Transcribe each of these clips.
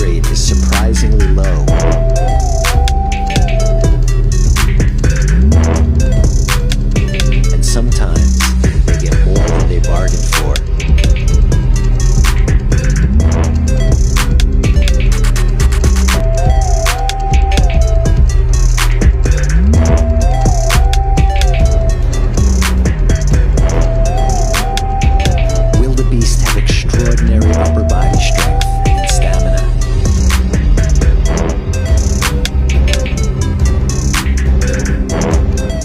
rate is surprisingly low. And sometimes they get more than they bargained for. Wildebeest have extraordinary upper body strength and stamina.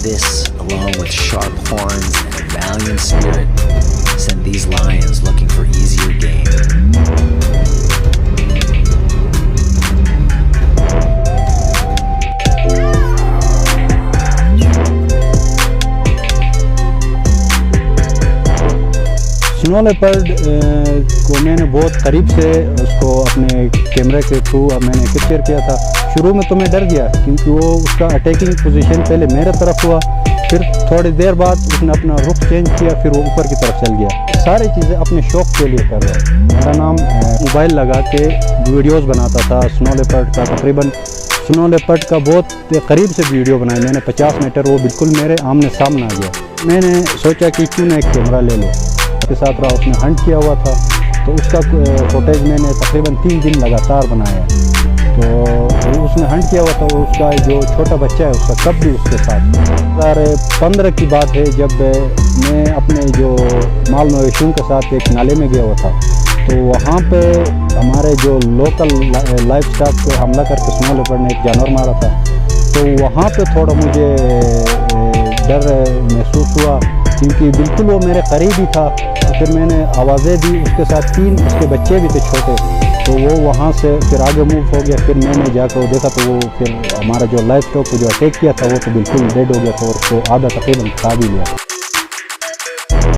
This, along with sharp horns and a valiant spirit, send these lions looking for easier game. Snow leopard को मैंने बहुत करीब से उसको अपने कैमरे के through मैंने कैप्चर किया था। शुरू में तो मैं डर गया क्योंकि वो उसका अटैकिंग पोजीशन पहले मेरे तरफ हुआ, फिर थोड़ी देर बाद उसने अपना रुख चेंज किया, फिर वो ऊपर की तरफ चल गया। सारी चीज़ें अपने शौक़ के लिए कर रहा है। मेरा नाम मोबाइल लगा के वीडियोज़ बनाता था स्नो लेपर्ड का। तकरीबन स्नो लेपर्ड का बहुत करीब से वीडियो बनाया मैंने, 50 मीटर, वो बिल्कुल मेरे आमने सामने आ गया। मैंने सोचा कि क्यों ना एक कैमरा ले लो। के साथ रहा, उसने हंट किया हुआ था, तो उसका फुटेज मैंने तकरीबन 3 दिन लगातार बनाया। तो उसने हंट किया हुआ था, उसका जो छोटा बच्चा है उसका कब भी उसके साथ। 2015 की बात है जब मैं अपने जो माल मवेशियों के साथ एक नाले में गया हुआ था, तो वहाँ पे हमारे जो लोकल लाइफ स्टॉक पे हमला करके स्नो लेपर्ड ने एक जानवर मारा था। तो वहाँ पे थोड़ा मुझे डर महसूस हुआ क्योंकि बिल्कुल वो मेरे करीब ही था। तो फिर मैंने आवाज़ें दी, उसके साथ 3 उसके बच्चे भी थे छोटे, तो वो वहाँ से फिर आगे मूव हो गया। फिर मैंने जाकर देखा तो वो फिर हमारा जो लाइफ स्टॉक को जो अटैक किया था वो तो बिल्कुल डेड हो गया था और उसको आधा तकरीबन खा भी लिया।